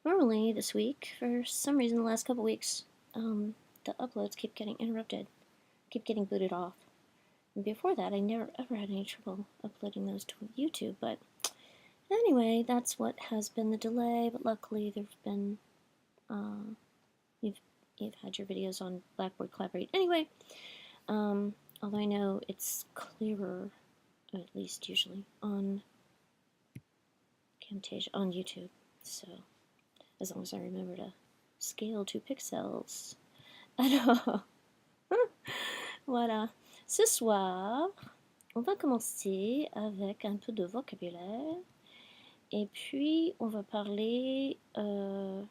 Normally this week, for some reason the last couple weeks, the uploads keep getting interrupted, keep getting booted off. And before that, I never ever had any trouble uploading those to YouTube, but anyway, that's what has been the delay, but luckily there've been, you've, you've had your videos on Blackboard Collaborate anyway, although I know it's clearer, at least usually, on Camtasia, on YouTube, so as long as I remember to scale to pixels. Alors, voilà. Ce soir, on va commencer avec un peu de vocabulaire. Et puis, on va parler de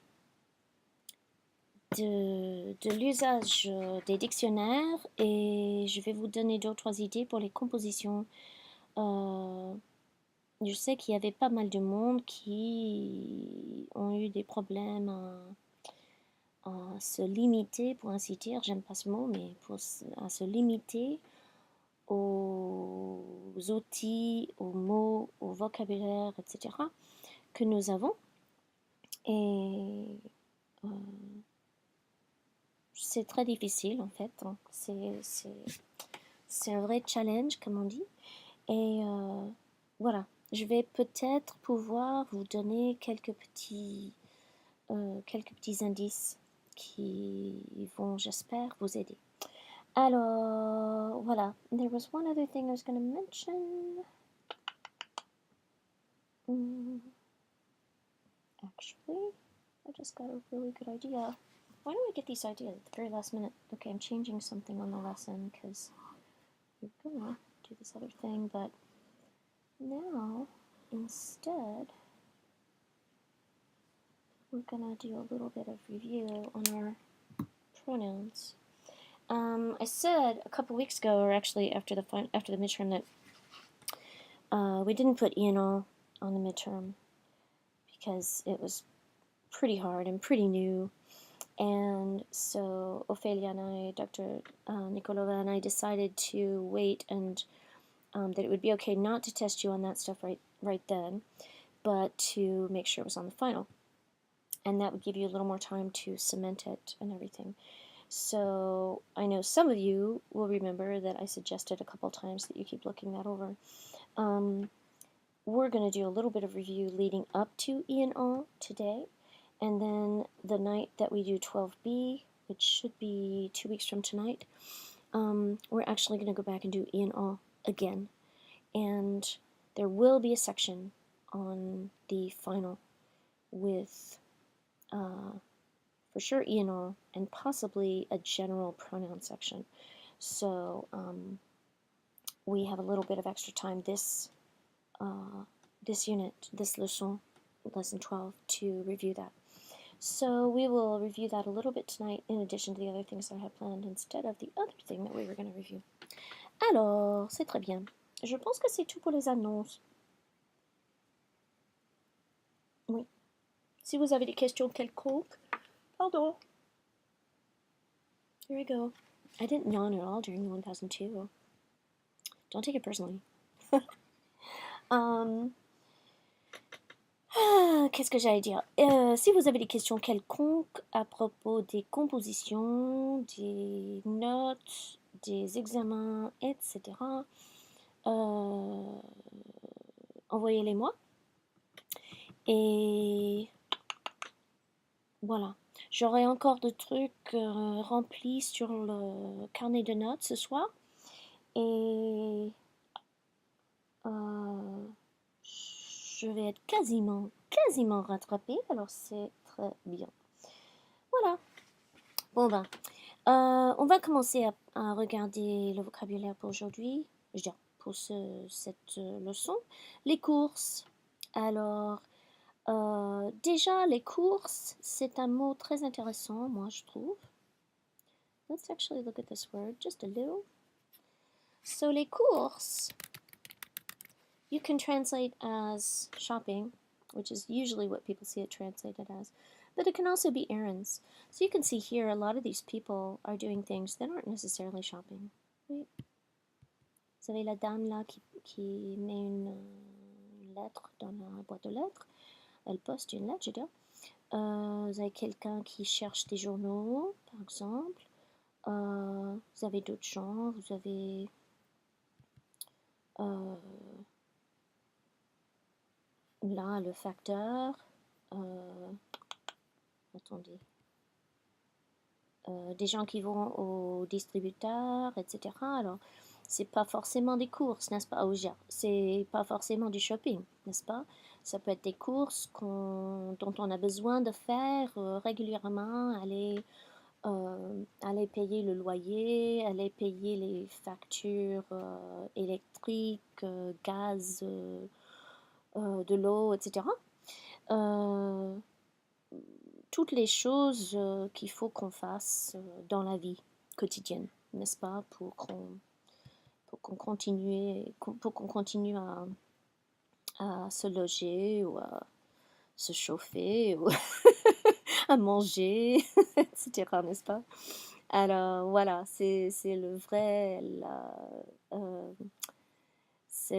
l'usage des dictionnaires. Et je vais vous donner 2 ou 3 idées pour les compositions. Je sais qu'il y avait pas mal de monde qui ont eu des problèmes à se limiter, pour ainsi dire, j'aime pas ce mot, mais à se limiter aux outils, aux mots, au vocabulaire, etc. que nous avons. Et c'est très difficile en fait. Hein. C'est un vrai challenge, comme on dit. Et voilà, je vais peut-être pouvoir vous donner quelques petits indices qui vont, j'espère, vous aider. Alors, voilà. There was one other thing I was going to mention. Actually, I just got a really good idea. Why do I get these ideas at the very last minute? Okay, I'm changing something on the lesson because we're gonna do this other thing, but now, instead, we're gonna do a little bit of review on our pronouns. I said a couple weeks ago, or actually after the midterm, that we didn't put ENL on the midterm because it was pretty hard and pretty new. And so Ophelia and I, Dr. Nikolova and I decided to wait and that it would be okay not to test you on that stuff right then, but to make sure it was on the final. And that would give you a little more time to cement it and everything. So I know some of you will remember that I suggested a couple times that you keep looking that over. We're going to do a little bit of review leading up to ENL today. And then the night that we do 12B, which should be 2 weeks from tonight, we're actually going to go back and do ENL again. And there will be a section on the final with, for sure, ENL and possibly a general pronoun section. So we have a little bit of extra time this unit, this lesson 12, to review that. So we will review that a little bit tonight in addition to the other things that I have planned instead of the other thing that we were going to review. Alors, c'est très bien. Je pense que c'est tout pour les annonces. Oui. Si vous avez des questions quelconques, pardon. Here we go. I didn't yawn at all during the 1002. Don't take it personally. Qu'est-ce que j'allais dire? Si vous avez des questions quelconques à propos des compositions, des notes, des examens, etc., envoyez-les-moi. Et voilà. J'aurai encore de trucs remplis sur le carnet de notes ce soir. Et je vais être quasiment rattrapée, alors c'est très bien. Voilà. Bon ben, on va commencer à regarder le vocabulaire pour aujourd'hui, je veux dire pour cette leçon. Les courses. Alors, déjà, les courses, c'est un mot très intéressant, moi je trouve. Let's actually look at this word just a little. So, les courses, you can translate as shopping, which is usually what people see it translated as, but it can also be errands. So you can see here a lot of these people are doing things that aren't necessarily shopping. Oui. Vous avez la dame là qui met une lettre dans la boîte aux lettres. Elle poste une lettre, je veux dire. Vous avez quelqu'un qui cherche des journaux, par exemple. Vous avez d'autres gens, vous avez là le facteur. Attendez. Des gens qui vont au distributeur, etc. Alors, c'est pas forcément des courses, n'est-ce pas? C'est pas forcément du shopping, n'est-ce pas? Ça peut être des courses dont on a besoin de faire régulièrement, aller payer le loyer, aller payer les factures électriques, gaz, de l'eau, etc. Toutes les choses qu'il faut qu'on fasse dans la vie quotidienne, n'est-ce pas, pour qu'on continue à se loger ou à se chauffer ou à manger, etc., n'est-ce pas? Alors voilà, c'est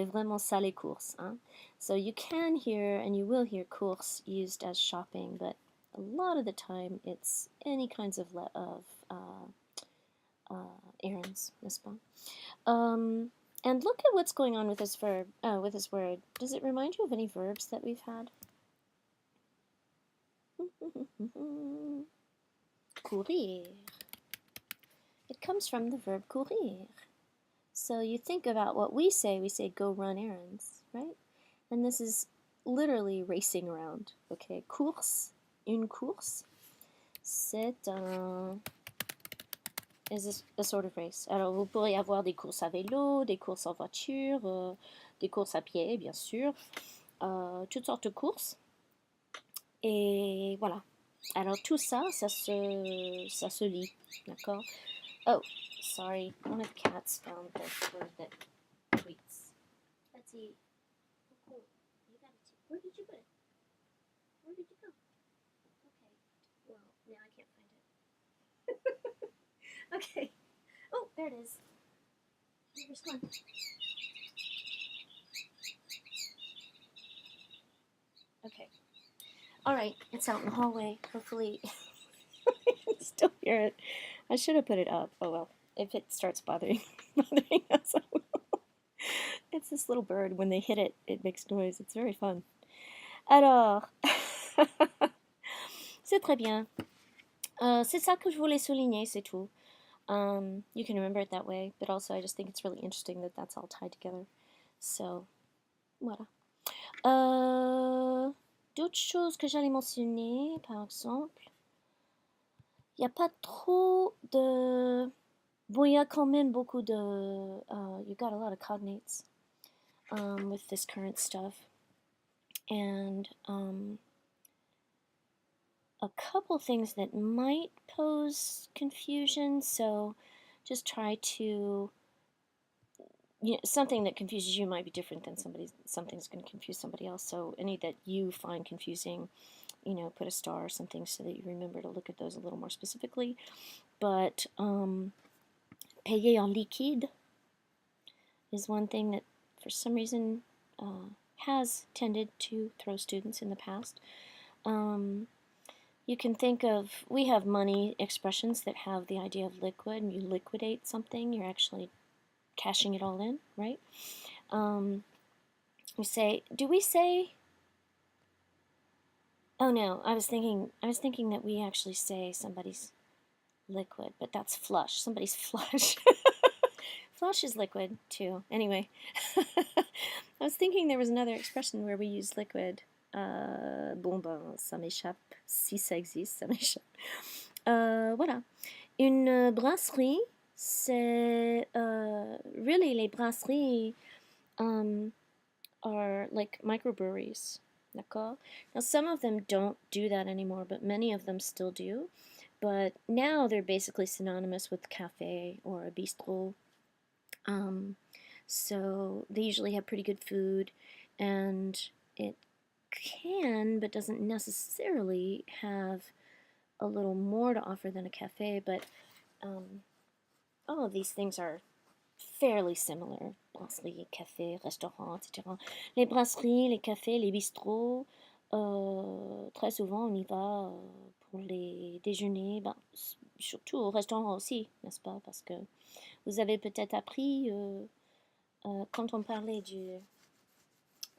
vraiment ça les courses. Hein? So you can hear and you will hear courses used as shopping, but a lot of the time it's any kinds of errands, n'est-ce pas? And look at what's going on with this verb, with this word. Does it remind you of any verbs that we've had? Courir. It comes from the verb courir. So you think about what we say go run errands, right? And this is literally racing around, okay? Course, une course, c'est is a sort of race. Alors vous pourrez avoir des courses à vélo, des courses en voiture, des courses à pied, bien sûr, toutes sortes de courses. Et voilà. Alors tout ça, ça se lit, d'accord? Oh, sorry, one of the cats found this word that tweets. Let's see. Oh, cool. Where did you put it? Where did you go? Okay. Well, now I can't find it. Okay. Oh, there it is. Where's one? Okay. All right. It's out in the hallway. Hopefully, I can still hear it. I should have put it up. Oh well. If it starts bothering us, I will. It's this little bird. When they hit it, it makes noise. It's very fun. Alors, c'est très bien. C'est ça que je voulais souligner, c'est tout. You can remember it that way, but also I just think it's really interesting that that's all tied together. So, voilà. D'autres choses que j'allais mentionner, par exemple, il n'y a pas trop de... Bon, il y a quand même beaucoup de... you got a lot of cognates with this current stuff. And a couple things that might pose confusion, so just try to, something that confuses you might be different than something's going to confuse somebody else, so any that you find confusing, put a star or something so that you remember to look at those a little more specifically. But payer en liquide is one thing that for some reason has tended to throw students in the past. You can think of, we have money expressions that have the idea of liquid, and you liquidate something, you're actually cashing it all in, right? Do we say, oh no, I was thinking that we actually say somebody's liquid, but that's flush, somebody's flush. Flush is liquid too, anyway. I was thinking there was another expression where we use liquid. Bon ben, ça m'échappe. Si ça existe, ça m'échappe. Voilà. Une brasserie, c'est... really, les brasseries are like microbreweries. D'accord? Now, some of them don't do that anymore, but many of them still do. But now they're basically synonymous with cafe or a bistro. So they usually have pretty good food, and it can, but doesn't necessarily have a little more to offer than a cafe, but all of these things are fairly similar. Brasserie, café, restaurant, etc. Les brasseries, les cafés, les bistrots, Très souvent, on y va pour les déjeuners, ben, surtout au restaurant aussi, n'est-ce pas? Parce que vous avez peut-être appris, quand on parlait de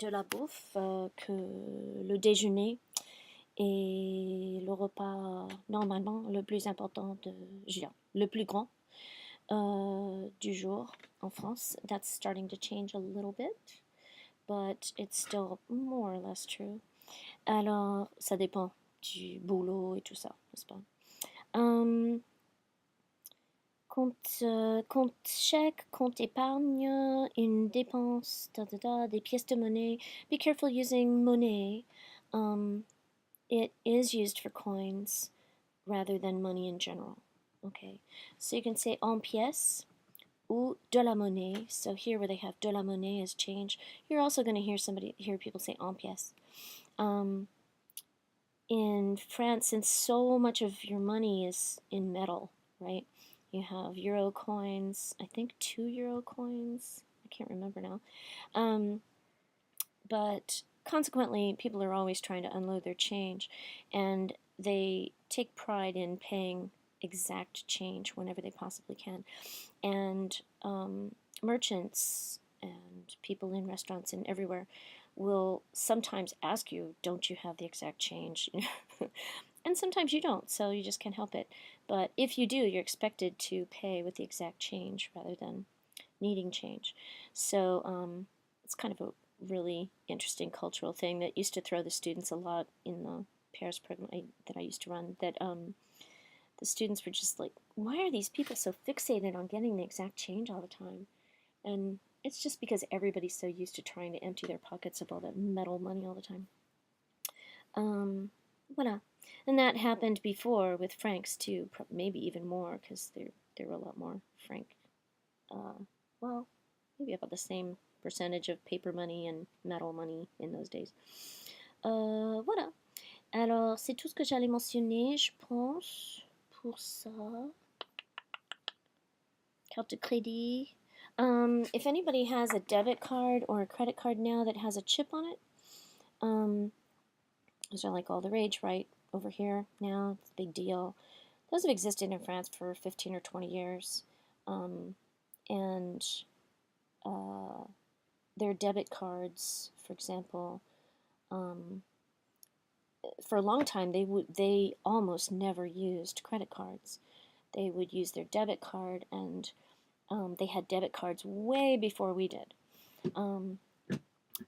la bouffe, que le déjeuner est le repas normalement le plus important, je veux dire, le plus grand du jour en France. That's starting to change a little bit, but it's still more or less true. Alors, ça dépend du boulot et tout ça, n'est-ce pas? Compte chèque, compte épargne, une dépense, des pièces de monnaie. Be careful using monnaie. It is used for coins rather than money in general. Okay, so you can say en pièces ou de la monnaie. So here where they have de la monnaie as change, you're also going to hear people say en pièces. In France, since so much of your money is in metal, right? You have euro coins, I think 2 euro coins. I can't remember now. But consequently, people are always trying to unload their change, and they take pride in paying exact change whenever they possibly can. And merchants and people in restaurants and everywhere will sometimes ask you, don't you have the exact change? And sometimes you don't, so you just can't help it. But if you do, you're expected to pay with the exact change rather than needing change. So it's kind of a really interesting cultural thing that used to throw the students a lot in the Paris program that I used to run, that the students were just like, why are these people so fixated on getting the exact change all the time? And it's just because everybody's so used to trying to empty their pockets of all that metal money all the time. Voilà. And that happened before with francs too, maybe even more, because there were a lot more franc. Well, maybe about the same percentage of paper money and metal money in those days. Voilà. Alors, c'est tout ce que j'allais mentionner, je pense, pour ça. Carte de crédit. If anybody has a debit card or a credit card now that has a chip on it, those are like all the rage, right? Over here now, it's a big deal. Those have existed in France for 15 or 20 years. And their debit cards, for example, for a long time they almost never used credit cards. They would use their debit card, and they had debit cards way before we did. And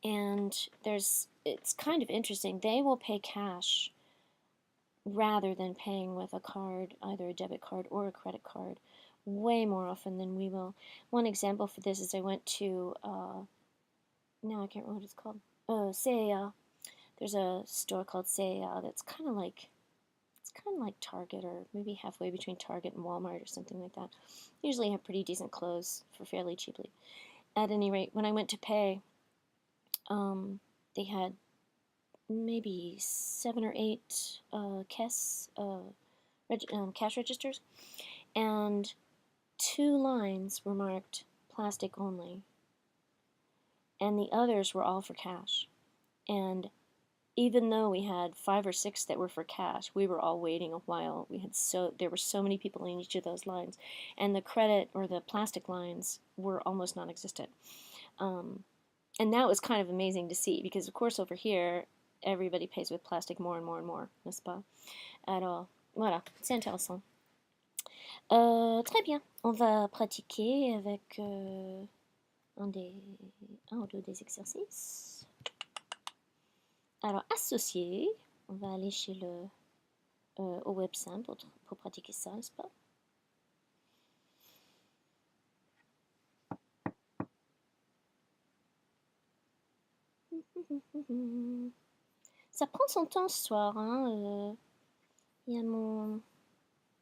it's kind of interesting. They will pay cash rather than paying with a card, either a debit card or a credit card, way more often than we will. One example for this is I went to, now I can't remember what it's called, CA. There's a store called CA that's kind of like Target, or maybe halfway between Target and Walmart or something like that. Usually have pretty decent clothes for fairly cheaply. At any rate, when I went to pay, they had maybe 7 or 8 cash registers, and 2 lines were marked plastic only, and the others were all for cash. And even though we had 5 or 6 that were for cash, we were all waiting a while. There were so many people in each of those lines, and the credit or the plastic lines were almost non-existent. And that was kind of amazing to see, because of course over here everybody pays with plastic more and more and more, n'est-ce pas? Alors voilà, c'est intéressant. Très bien, on va pratiquer avec un ou deux des exercices. Alors, associer, on va aller chez au website pour pratiquer ça, n'est-ce pas? Ça prend son temps ce soir, hein. Il y a mon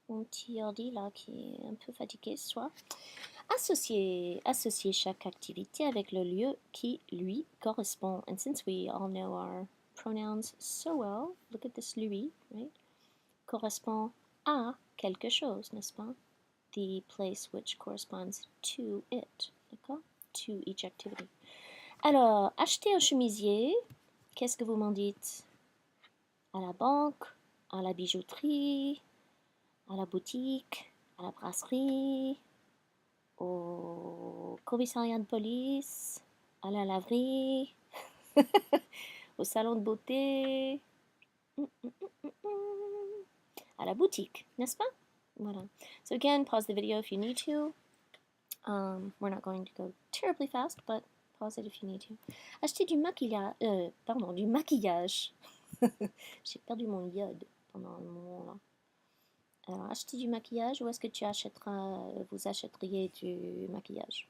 petit ordi là qui est un peu fatigué ce soir. Associer chaque activité avec le lieu qui lui correspond. And since we all know our pronouns so well, look at this lui, right? Correspond à quelque chose, n'est-ce pas? The place which corresponds to it, d'accord? To each activity. Alors, acheter un chemisier, qu'est-ce que vous m'en dites? à la banque, à la bijouterie, à la boutique, à la brasserie, au commissariat de police, à la laverie, au salon de beauté, à la boutique, n'est-ce pas? Voilà. So again, pause the video if you need to. We're not going to go terribly fast, but pause it if you need to. Acheter du maquillage, pardon, du maquillage. J'ai perdu mon iode pendant un moment là. Alors, acheter du maquillage, où est-ce que tu achèteras, vous achèteriez du maquillage?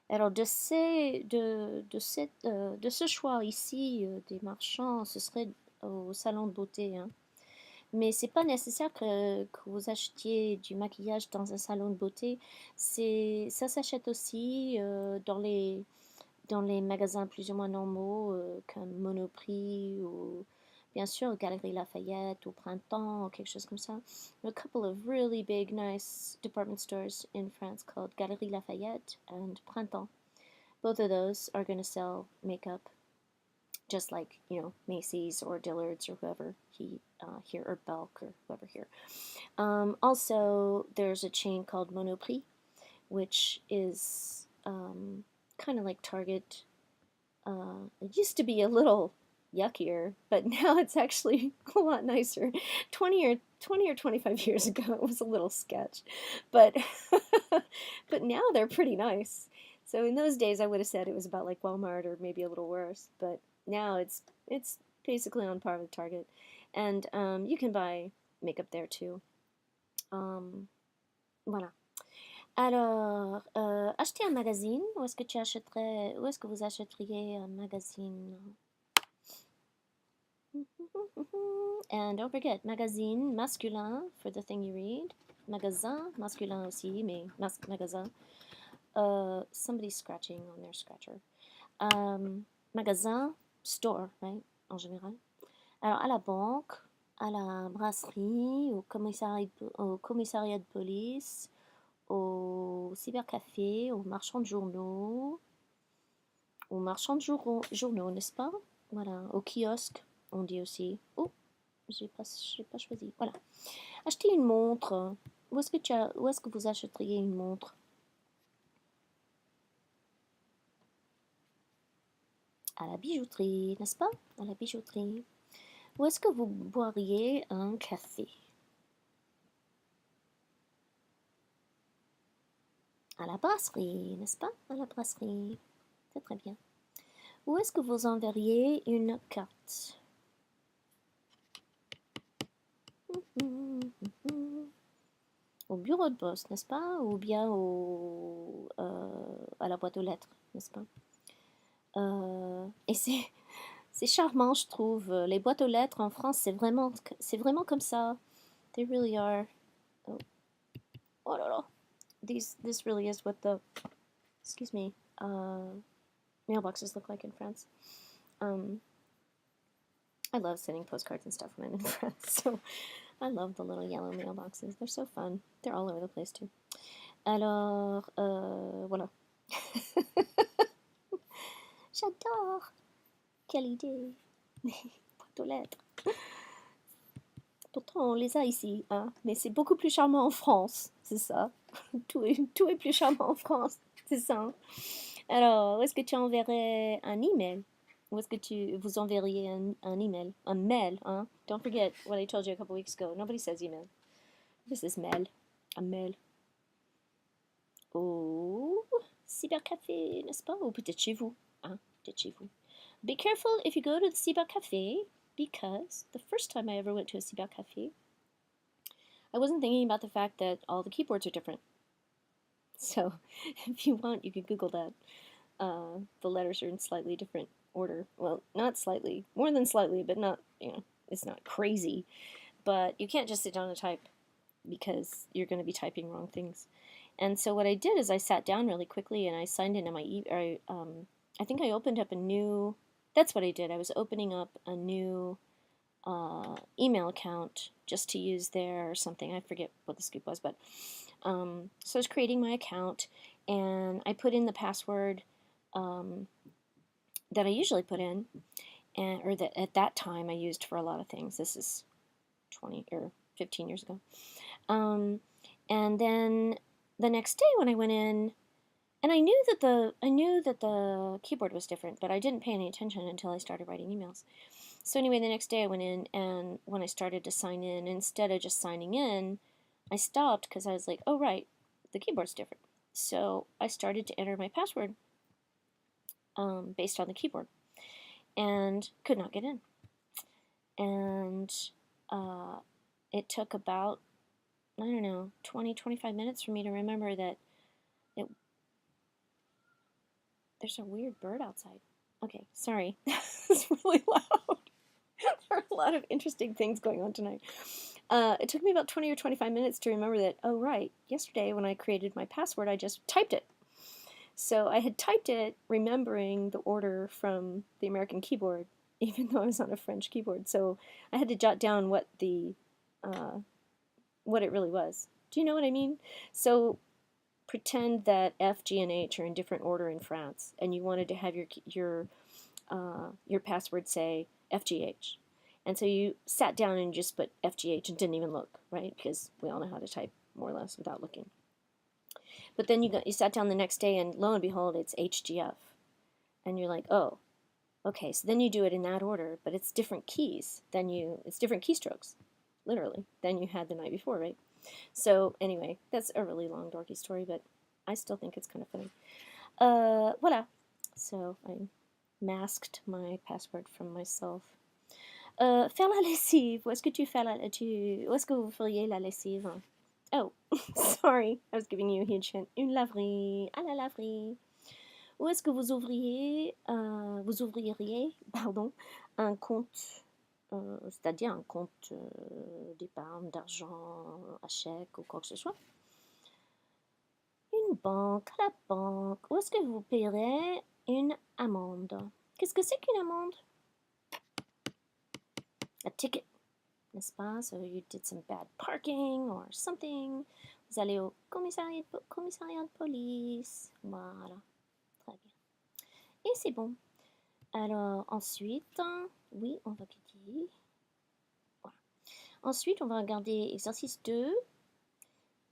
Alors, de ce choix ici des marchands, ce serait au salon de beauté, hein. Mais c'est pas nécessaire que vous achetiez du maquillage dans un salon de beauté. Ça s'achète aussi dans les magasins plus ou moins normaux, comme Monoprix ou bien sûr Galeries Lafayette ou Printemps ou quelque chose comme ça. A couple of really big, nice department stores in France called Galeries Lafayette and Printemps. Both of those are going to sell makeup, just like, you know, Macy's or Dillard's or whoever here, or Belk or whoever here. Also, there's a chain called Monoprix, which is kind of like Target. It used to be a little yuckier, but now it's actually a lot nicer. 20 or 25 years ago, it was a little sketch, but but now they're pretty nice. So in those days, I would have said it was about like Walmart or maybe a little worse, but now it's basically on par with Target, and you can buy makeup there too. Voilà. Alors, acheter un magazine, où est-ce que vous achèteriez un magazine? And don't forget, magazine, masculin, for the thing you read. Magasin, masculin aussi, mais magasin. Somebody's scratching on their scratcher. Magasin, store, right, en général. Alors, à la banque, à la brasserie, au commissariat de police, au cybercafé, aux marchands de journaux, n'est-ce pas? Voilà, au kiosque, on dit aussi. Oh, j'ai pas choisi. Voilà. Acheter une montre. Où est-ce que vous achèteriez une montre? À la bijouterie, n'est-ce pas? À la bijouterie. Où est-ce que vous boiriez un café? À la brasserie, n'est-ce pas? À la brasserie. C'est très bien. Où est-ce que vous enverriez une carte? Au bureau de poste, n'est-ce pas? Ou bien à la boîte aux lettres, n'est-ce pas? Et c'est charmant, je trouve. Les boîtes aux lettres en France, c'est vraiment comme ça. They really are. Oh, oh là là. This really is what the, excuse me, mailboxes look like in France. I love sending postcards and stuff when I'm in France, so I love the little yellow mailboxes. They're so fun. They're all over the place too. Alors, voilà. J'adore. Quelle idée. Boîte aux lettres. Pourtant, on les a ici, hein, mais c'est beaucoup plus charmant en France, c'est ça. Tout est plus charmant en France, c'est ça. Hein? Alors, où est-ce que tu enverrais un email? Où est-ce que vous enverriez un email? Un mail, hein? Don't forget what I told you a couple weeks ago. Nobody says email. This is mail. Un mail. Au cybercafé, n'est-ce pas? Ou peut-être chez vous, hein? Peut-être chez vous. Be careful if you go to the cybercafé, because the first time I ever went to a cybercafé, I wasn't thinking about the fact that all the keyboards are different. So, if you want, you could Google that. The letters are in slightly different order. Well, not slightly, more than slightly, but not, you know, it's not crazy. But you can't just sit down and type because you're going to be typing wrong things. And so what I did is I sat down really quickly and I signed into my I think I opened up a new. That's what I did. I was opening up a new email account just to use there or something. I forget what the scoop was, but so I was creating my account and I put in the password that I usually put in, or that at that time I used for a lot of things. This is 20 or 15 years ago. And then the next day when I went in, and I knew that the keyboard was different, but I didn't pay any attention until I started writing emails. So anyway, the next day I went in, and when I started to sign in, instead of just signing in, I stopped because I was like, oh right, the keyboard's different. So I started to enter my password based on the keyboard, and could not get in. And it took about, I don't know, 20, 25 minutes for me to remember that there's a weird bird outside. Okay, sorry. It's really loud. There are a lot of interesting things going on tonight. It took me about 20 or 25 minutes to remember that, oh right, yesterday when I created my password, I just typed it. So I had typed it remembering the order from the American keyboard, even though I was on a French keyboard. So I had to jot down what it really was. Do you know what I mean? So pretend that F, G, and H are in different order in France, and you wanted to have your password say FGH. And so you sat down and just put FGH and didn't even look, right? Because we all know how to type more or less without looking. But then you sat down the next day, and lo and behold, it's HGF. And you're like, oh, okay. So then you do it in that order, but it's different keys it's different keystrokes, literally, than you had the night before, right? So anyway, that's a really long dorky story, but I still think it's kind of funny. Voilà. So I masked my password from myself. Faire la lessive. Où est-ce que tu fais où est-ce que vous feriez la lessive? Oh, sorry, I was giving you a huge hint. Une laverie, à la laverie. Où est-ce que vous ouvririez, pardon, un compte, c'est-à-dire un compte d'épargne, d'argent, à chèque ou quoi que ce soit? Une banque, à la banque. Où est-ce que vous payerez une amende? Qu'est-ce que c'est qu'une amende? A ticket, n'est-ce pas? So you did some bad parking or something. Vous allez au commissariat de police. Voilà, très bien. Et c'est bon. Alors ensuite, oui, on va cliquer. Voilà. Ensuite, on va regarder exercice 2.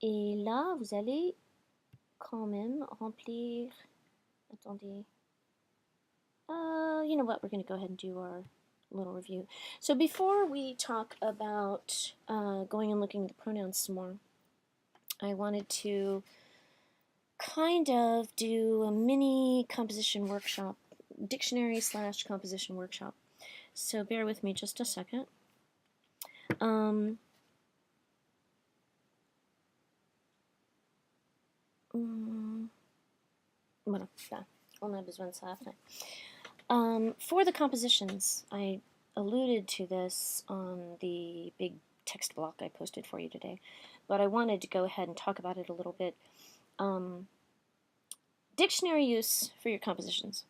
Et là, vous allez quand même remplir. Attendez. You know what? We're going to go ahead and do our little review. So before we talk about going and looking at the pronouns some more, I wanted to kind of do a mini composition workshop, dictionary/composition workshop. So bear with me just a second. Voilà, on a besoin de ça après. For the compositions, I alluded to this on the big text block I posted for you today, but I wanted to go ahead and talk about it a little bit. Dictionary use for your compositions.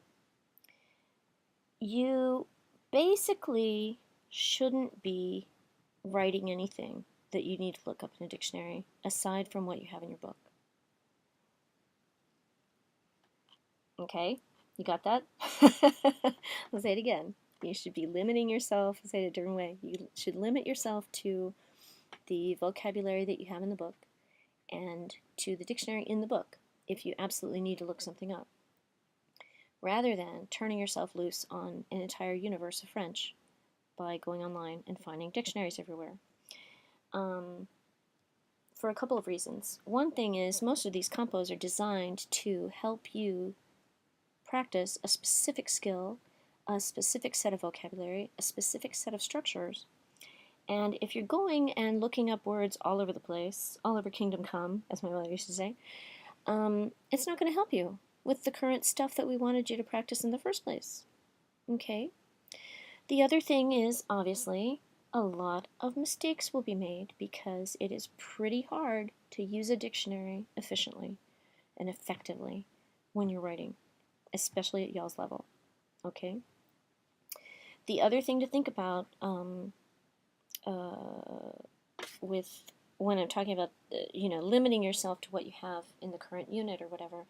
You basically shouldn't be writing anything that you need to look up in a dictionary aside from what you have in your book. Okay, you got that? I'll say it again. You should be limiting yourself. I'll say it a different way. You should limit yourself to the vocabulary that you have in the book and to the dictionary in the book if you absolutely need to look something up, rather than turning yourself loose on an entire universe of French by going online and finding dictionaries everywhere. For a couple of reasons. One thing is most of these compos are designed to help you practice a specific skill, a specific set of vocabulary, a specific set of structures. And if you're going and looking up words all over the place, all over Kingdom Come, as my mother used to say, it's not going to help you with the current stuff that we wanted you to practice in the first place. Okay? The other thing is, obviously, a lot of mistakes will be made because it is pretty hard to use a dictionary efficiently and effectively when you're writing, especially at y'all's level. Okay? The other thing to think about with when I'm talking about limiting yourself to what you have in the current unit or whatever,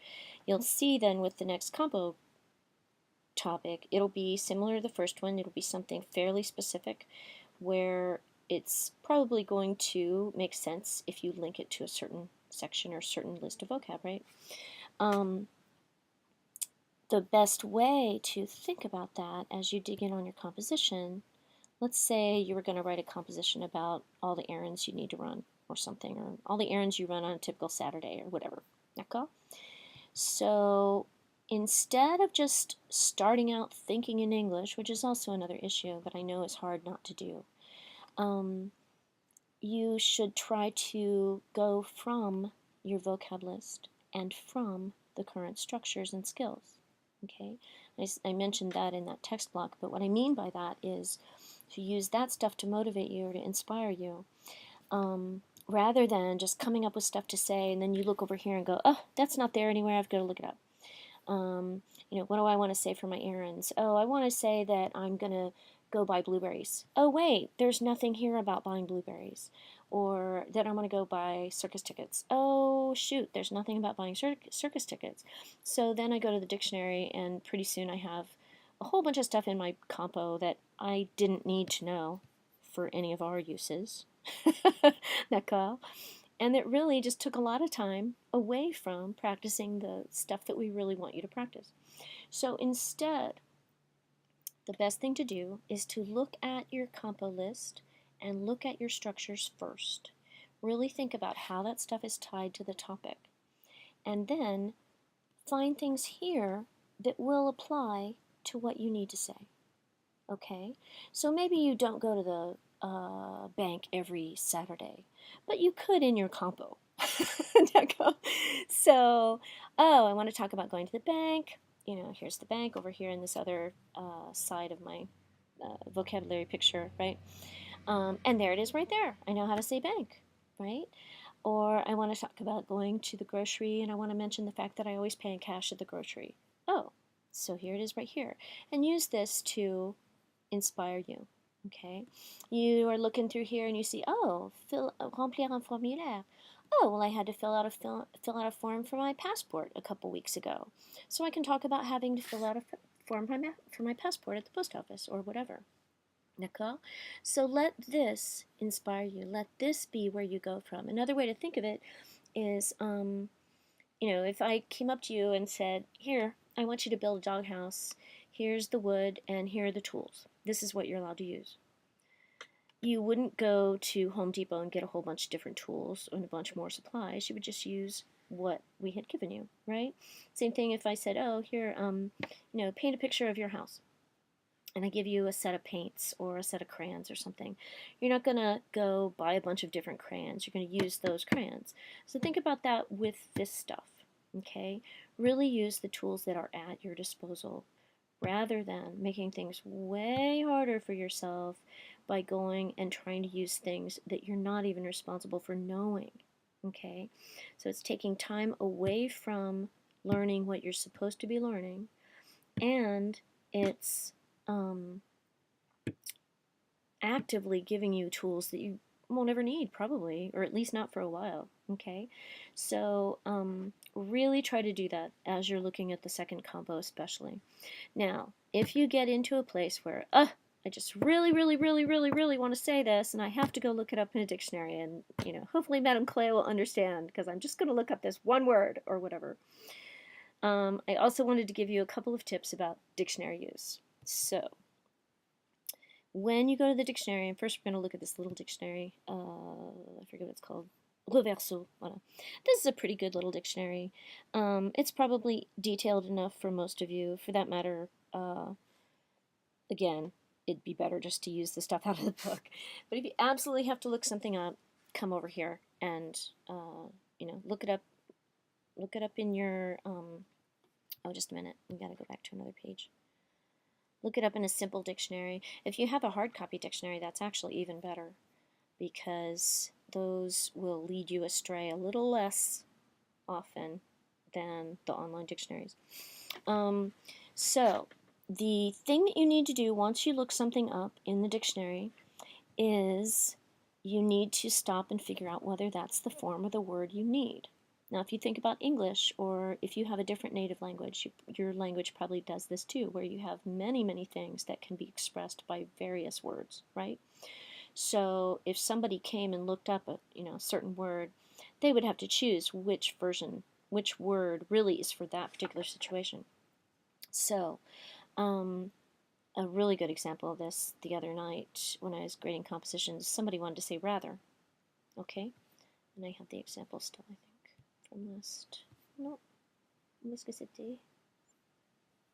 you'll see then with the next compo topic, it'll be similar to the first one. It'll be something fairly specific where it's probably going to make sense if you link it to a certain section or certain list of vocab, right? The best way to think about that as you dig in on your composition, let's say you were going to write a composition about all the errands you need to run or something, or all the errands you run on a typical Saturday or whatever. D'accord? So instead of just starting out thinking in English, which is also another issue, but I know it's hard not to do, you should try to go from your vocab list and from the current structures and skills. Okay, I mentioned that in that text block, but what I mean by that is to use that stuff to motivate you or to inspire you, rather than just coming up with stuff to say and then you look over here and go, oh, that's not there anywhere, I've got to look it up. What do I want to say for my errands? Oh, I want to say that I'm going to go buy blueberries. Oh, wait, there's nothing here about buying blueberries. Or that I'm going to go buy circus tickets. Oh, shoot, there's nothing about buying circus tickets. So then I go to the dictionary, and pretty soon I have a whole bunch of stuff in my compo that I didn't need to know for any of our uses. D'accord? And it really just took a lot of time away from practicing the stuff that we really want you to practice. So instead, the best thing to do is to look at your compo list and look at your structures first. Really think about how that stuff is tied to the topic. And then find things here that will apply to what you need to say. Okay? So maybe you don't go to the bank every Saturday, but you could in your compo. So, oh, I want to talk about going to the bank. Here's the bank over here in this other side of my vocabulary picture, right? And there it is right there. I know how to say bank, right? Or I want to talk about going to the grocery, and I want to mention the fact that I always pay in cash at the grocery. Oh, so here it is right here. And use this to inspire you, okay? You are looking through here and you see, oh, remplir un formulaire. Oh, well, I had to fill out a form for my passport a couple weeks ago. So I can talk about having to fill out a form for my passport at the post office or whatever. D'accord? So let this inspire you. Let this be where you go from. Another way to think of it is, if I came up to you and said, here, I want you to build a doghouse. Here's the wood and here are the tools. This is what you're allowed to use. You wouldn't go to Home Depot and get a whole bunch of different tools and a bunch more supplies. You would just use what we had given you, right? Same thing if I said, oh, here, paint a picture of your house. And I give you a set of paints or a set of crayons or something. You're not going to go buy a bunch of different crayons. You're going to use those crayons. So think about that with this stuff, okay? Really use the tools that are at your disposal rather than making things way harder for yourself by going and trying to use things that you're not even responsible for knowing, okay? So it's taking time away from learning what you're supposed to be learning, and it's actively giving you tools that you won't ever need, probably, or at least not for a while, okay? So really try to do that as you're looking at the second compo especially. Now, if you get into a place where, I just really, really, really, really, really want to say this, and I have to go look it up in a dictionary, and, hopefully Madame Clay will understand, because I'm just going to look up this one word, or whatever. I also wanted to give you a couple of tips about dictionary use. So, when you go to the dictionary, and first we're going to look at this little dictionary, I forget what it's called, le verso. Voilà. This is a pretty good little dictionary. It's probably detailed enough for most of you. For that matter, again, it'd be better just to use the stuff out of the book. But if you absolutely have to look something up, come over here and look it up. Look it up in your just a minute. We got to go back to another page. Look it up in a simple dictionary. If you have a hard copy dictionary, that's actually even better, because those will lead you astray a little less often than the online dictionaries. So the thing that you need to do once you look something up in the dictionary is you need to stop and figure out whether that's the form of the word you need. Now, if you think about English, or if you have a different native language, your language probably does this too, where you have many, many things that can be expressed by various words, right? So if somebody came and looked up a certain word, they would have to choose which version, which word really is for that particular situation. So a really good example of this the other night when I was grading compositions, somebody wanted to say rather, okay? And I have the example still, I think, from last. No, où est-ce que c'était? Où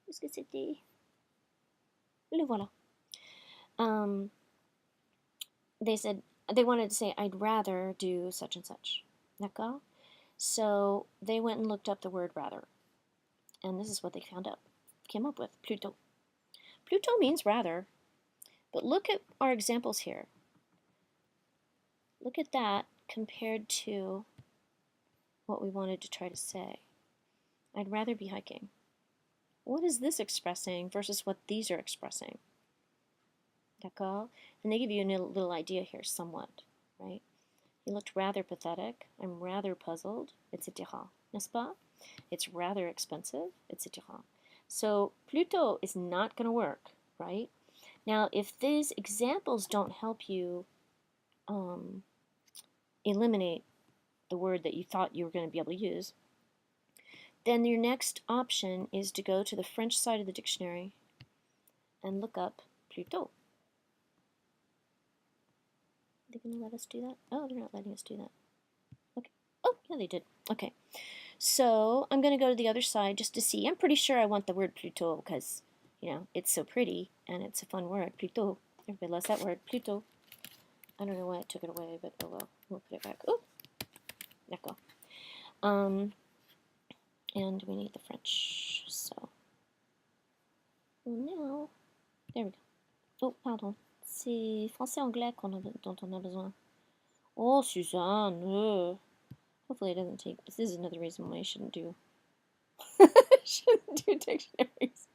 est-ce que c'était? Le voilà. They said they wanted to say, I'd rather do such and such. D'accord? So they went and looked up the word rather. And this is what they came up with, plutôt. Plutôt means rather. But look at our examples here. Look at that compared to what we wanted to try to say. I'd rather be hiking. What is this expressing versus what these are expressing? D'accord? And they give you a little idea here, somewhat, right? He looked rather pathetic. I'm rather puzzled, etc. N'est-ce pas? It's rather expensive, etc. So plutôt is not going to work, right? Now, if these examples don't help you eliminate the word that you thought you were going to be able to use, then your next option is to go to the French side of the dictionary and look up plutôt. Are they going to let us do that? Oh, they're not letting us do that. Okay. Oh, yeah, they did. Okay. So I'm going to go to the other side just to see. I'm pretty sure I want the word plutôt because, it's so pretty and it's a fun word. Plutôt. Everybody loves that word. Plutôt. I don't know why I took it away, but oh well. We'll put it back. Oh, d'accord. And we need the French. So now, there we go. Oh, pardon. C'est français-anglais dont on a besoin. Oh, Suzanne. Hopefully it doesn't take. This is another reason why I shouldn't do dictionaries.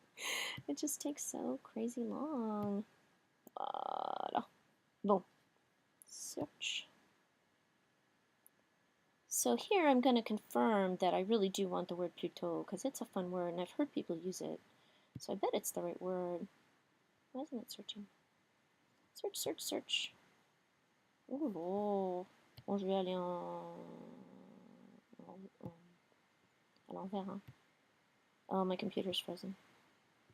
It just takes so crazy long. Bon. Search. So here I'm going to confirm that I really do want the word plutôt because it's a fun word and I've heard people use it. So I bet it's the right word. Why isn't it searching? Search, search, search. Oh, bon, je vais aller à l'envers, hein. Oh, my computer's frozen.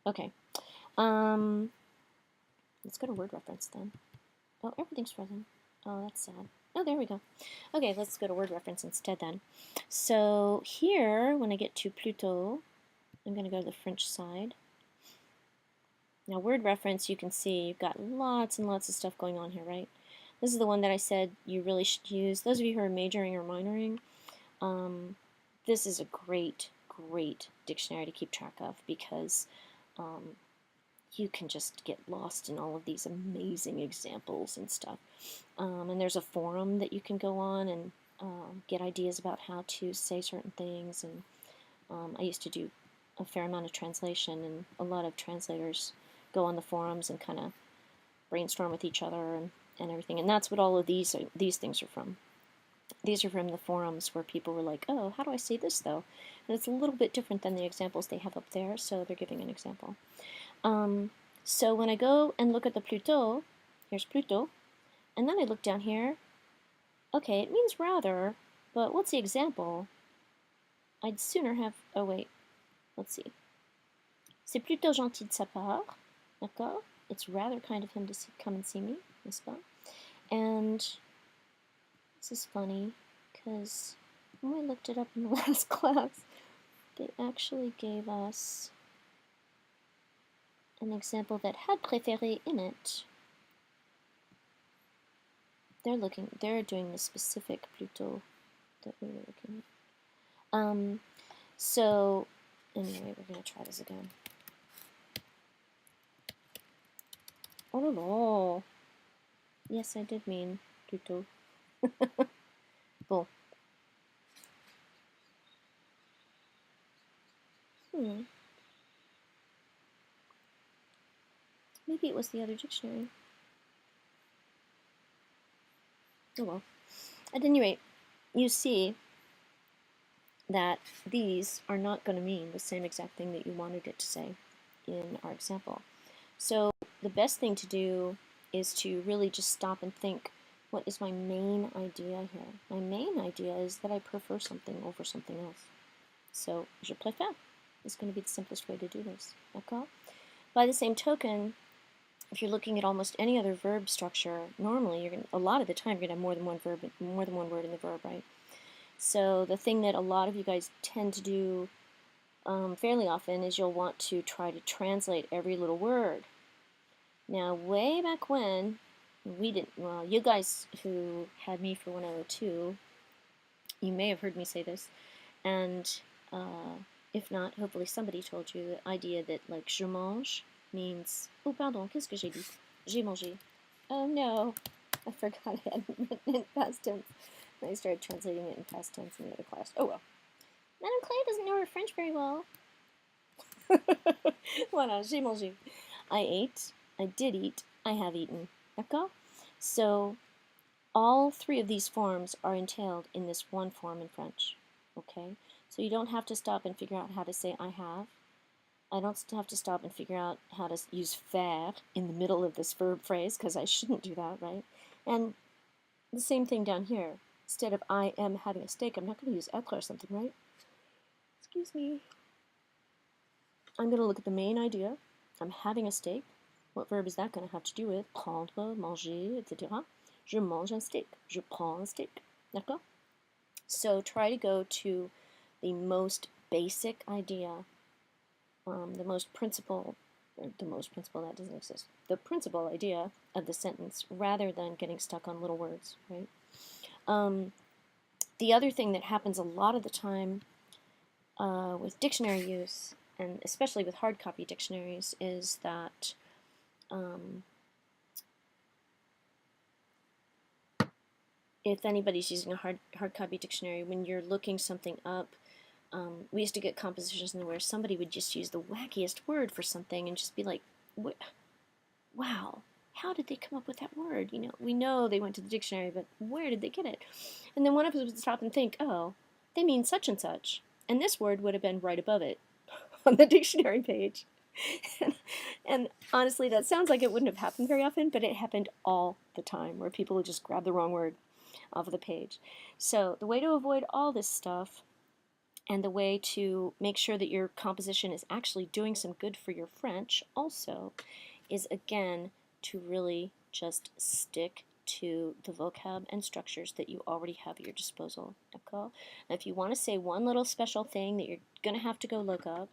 Okay. Let's go to word reference then. Oh, everything's frozen. Oh, that's sad. Oh, there we go. Okay, let's go to word reference instead then. So here, when I get to plutôt, I'm going to go to the French side. Now, word reference, you can see you've got lots and lots of stuff going on here, right? This is the one that I said you really should use. Those of you who are majoring or minoring, this is a great, great dictionary to keep track of because you can just get lost in all of these amazing examples and stuff. And there's a forum that you can go on and get ideas about how to say certain things. And I used to do a fair amount of translation, and a lot of translators go on the forums and kind of brainstorm with each other and everything. And that's what all of these things are from. These are from the forums where people were like, oh, how do I say this though? And it's a little bit different than the examples they have up there, so they're giving an example. So when I go and look at the plutôt, here's plutôt, and then I look down here, okay, it means rather, but what's the example? I'd sooner have, oh wait, let's see. C'est plutôt gentil de sa part, d'accord? It's rather kind of him to come and see me, n'est-ce pas? And this is funny, because when I looked it up in the last class, they actually gave us an example that had préféré in it. They're doing the specific plutôt that we were looking at. So anyway, we're going to try this again. Oh no. Yes, I did mean plutôt. Bon. Maybe it was the other dictionary. Oh well. At any rate, you see that these are not going to mean the same exact thing that you wanted it to say in our example. So the best thing to do is to really just stop and think, what is my main idea here? My main idea is that I prefer something over something else. So, je préfère is going to be the simplest way to do this. D'accord? By the same token, if you're looking at almost any other verb structure, normally you're going a lot of the time you're going to have more than one verb, more than one word in the verb, right? So the thing that a lot of you guys tend to do fairly often is you'll want to try to translate every little word. Now, way back when, we didn't, well, you guys who had me for 102, you may have heard me say this, and if not, hopefully somebody told you the idea that, like, je mange means, oh, pardon, qu'est-ce que j'ai dit? J'ai mangé. Oh, no, I forgot I hadn't written in past tense. I started translating it in past tense in the other class. Oh, well. Madame Clay doesn't know her French very well. Voilà, j'ai mangé. I ate, I did eat, I have eaten. D'accord? So, all three of these forms are entailed in this one form in French. Okay? So you don't have to stop and figure out how to say I have. I don't have to stop and figure out how to use faire in the middle of this verb phrase, because I shouldn't do that, right? And the same thing down here. Instead of I am having a steak, I'm not going to use être or something, right? Excuse me. I'm going to look at the main idea. I'm having a steak. What verb is that going to have to do with? Prendre, manger, etc. Je mange un steak. Je prends un steak. D'accord? So try to go to the most basic idea, the most principal, that doesn't exist, the principal idea of the sentence, rather than getting stuck on little words, right? The other thing that happens a lot of the time with dictionary use, and especially with hard copy dictionaries, is that if anybody's using a hard copy dictionary, when you're looking something up, we used to get compositions where somebody would just use the wackiest word for something and just be like, wow, how did they come up with that word? You know, we know they went to the dictionary, but where did they get it? And then one of us would stop and think, oh, they mean such and such. And this word would have been right above it on the dictionary page. And honestly, that sounds like it wouldn't have happened very often, but it happened all the time, where people would just grab the wrong word off of the page. So the way to avoid all this stuff, and the way to make sure that your composition is actually doing some good for your French also, is again to really just stick to the vocab and structures that you already have at your disposal. D'accord? Now, if you want to say one little special thing that you're going to have to go look up,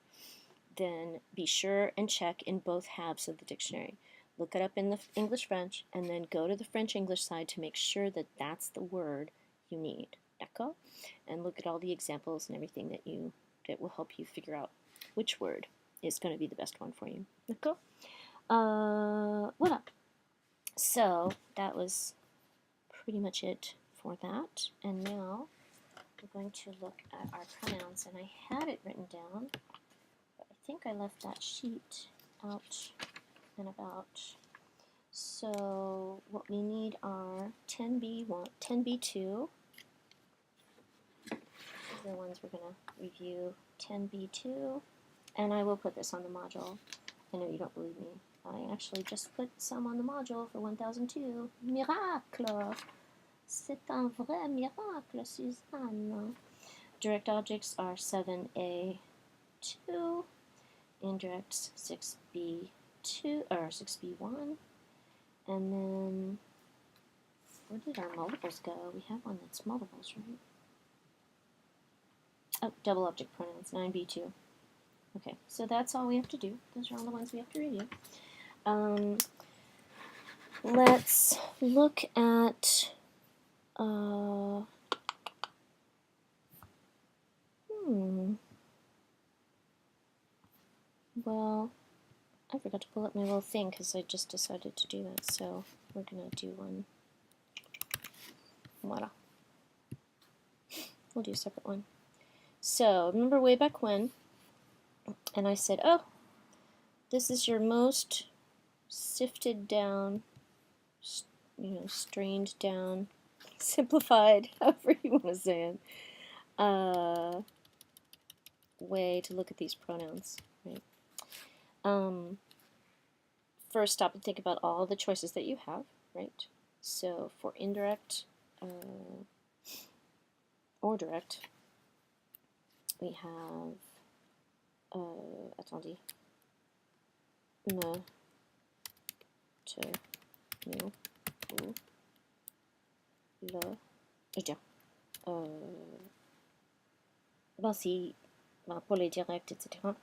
then be sure and check in both halves of the dictionary. Look it up in the English-French, and then go to the French-English side to make sure that that's the word you need. D'accord? And look at all the examples and everything that will help you figure out which word is going to be the best one for you. D'accord? Voilà. So that was pretty much it for that. And now we're going to look at our pronouns. And I had it written down, but I think I left that sheet out and about. So what we need are 10B1, 10B2. The ones we're going to review, 10B2, and I will put this on the module. I know you don't believe me. I actually just put some on the module for 1002. Miracle! C'est un vrai miracle, Suzanne. Direct objects are 7A2, indirects 6B2, or 6B1, and then where did our multiples go? We have one that's multiples, right? Oh, double object pronouns, 9B2. Okay, so that's all we have to do. Those are all the ones we have to review. Let's look at, well, I forgot to pull up my little thing because I just decided to do that, so we're going to do one. Voila. We'll do a separate one. So, remember way back when, and I said, oh, this is your most sifted down, strained down, simplified, however you want to say it, way to look at these pronouns, right? First, stop and think about all the choices that you have, right? So for indirect or direct, we have, attendez, me, te, nous, vous, le, je veux dire, bon, si, bon, pour les directs, etc.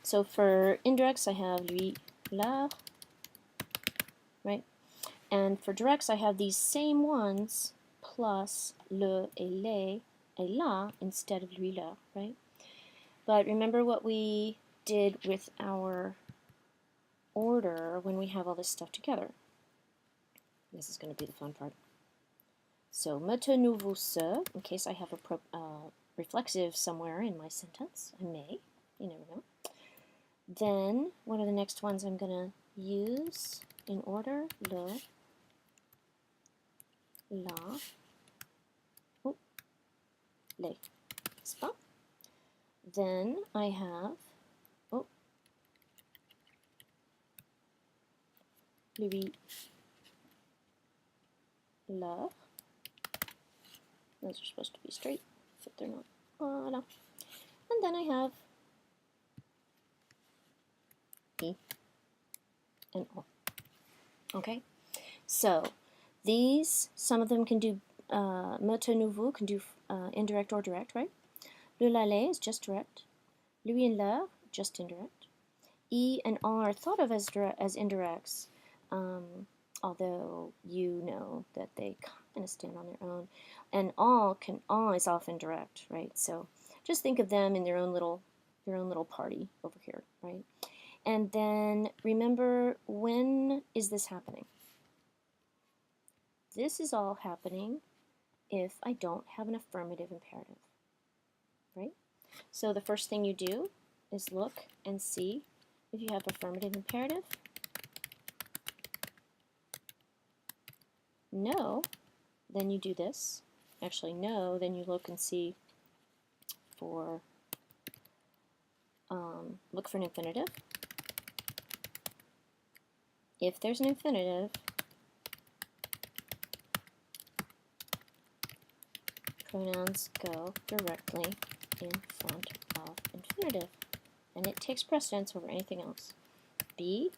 So for indirects, I have lui, la, right? And for directs, I have these same ones plus le et les et la instead of lui, la, right? But remember what we did with our order when we have all this stuff together. This is going to be the fun part. So, me, te, nous, vous, ce, in case I have a reflexive somewhere in my sentence. I may. You never know. Then, what are the next ones I'm going to use in order? Le, la, oh, les. N'est-ce pas? Then I have, oh, lui, leur. Those are supposed to be straight, but they're not. Voilà. And then I have E and O. Okay? So these, some of them can do, me, te, nous, vous can do indirect or direct, right? Le, la, les is just direct. Lui and leur, just indirect. E and R are thought of as indirects, although you know that they kind of stand on their own. And all is often direct, right? So just think of them in their own little party over here, right? And then remember, when is this happening? This is all happening if I don't have an affirmative imperative, right? So the first thing you do is look and see if you have affirmative imperative. No, then you do this. Actually, no, then you look and see for, look for an infinitive. If there's an infinitive, pronouns go directly in front of infinitive, and it takes precedence over anything else. B,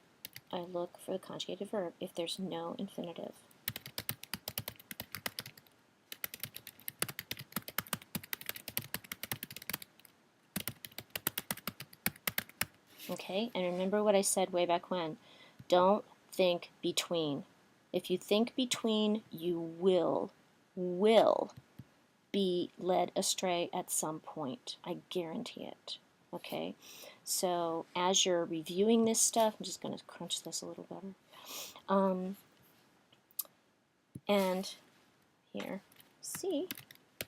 I look for the conjugated verb if there's no infinitive. Okay, and remember what I said way back when. Don't think between. If you think between, you will be led astray at some point. I guarantee it. Okay, so as you're reviewing this stuff, I'm just going to crunch this a little better. And here, C,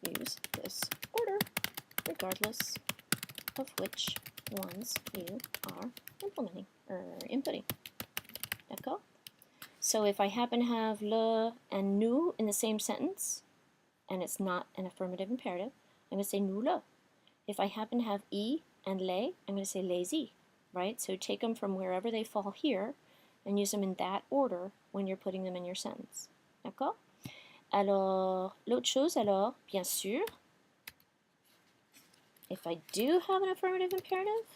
use this order regardless of which ones you are implementing or inputting. D'accord? So if I happen to have le and nous in the same sentence, and it's not an affirmative imperative, I'm going to say nous le. If I happen to have e and les, I'm going to say les-y, right? So take them from wherever they fall here and use them in that order when you're putting them in your sentence. D'accord? Alors, l'autre chose, alors, bien sûr, if I do have an affirmative imperative,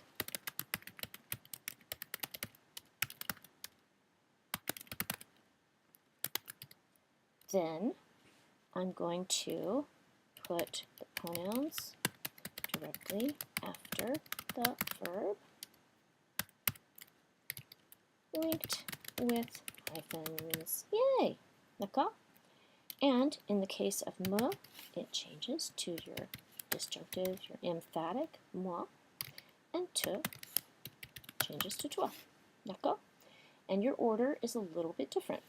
then I'm going to put the pronouns directly after the verb, linked with hyphens. Yay! D'accord? And in the case of me, it changes to your disjunctive, your emphatic, moi, and te changes to toi. D'accord? And your order is a little bit different.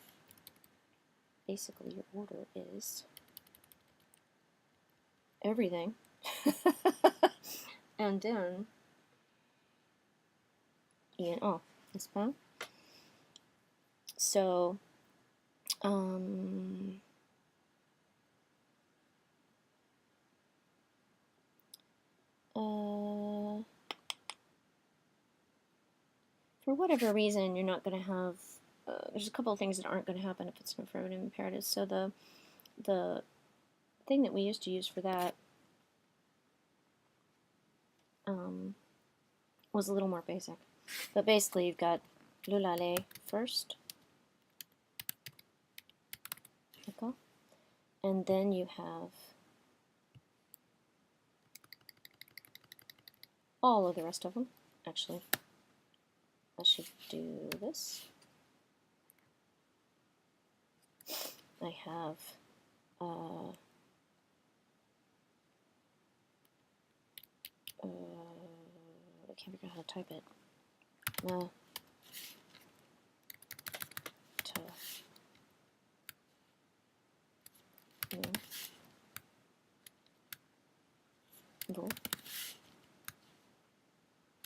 Basically, your order is everything. And then E and O, n'est-ce pas? So, for whatever reason, you're not going to have, there's a couple of things that aren't going to happen if it's an affirmative imperative. So the thing that we used to use for that was a little more basic. But basically, you've got le first, okay? And then you have all of the rest of them. Actually, I should do this. I have I can't figure out how to type it. No.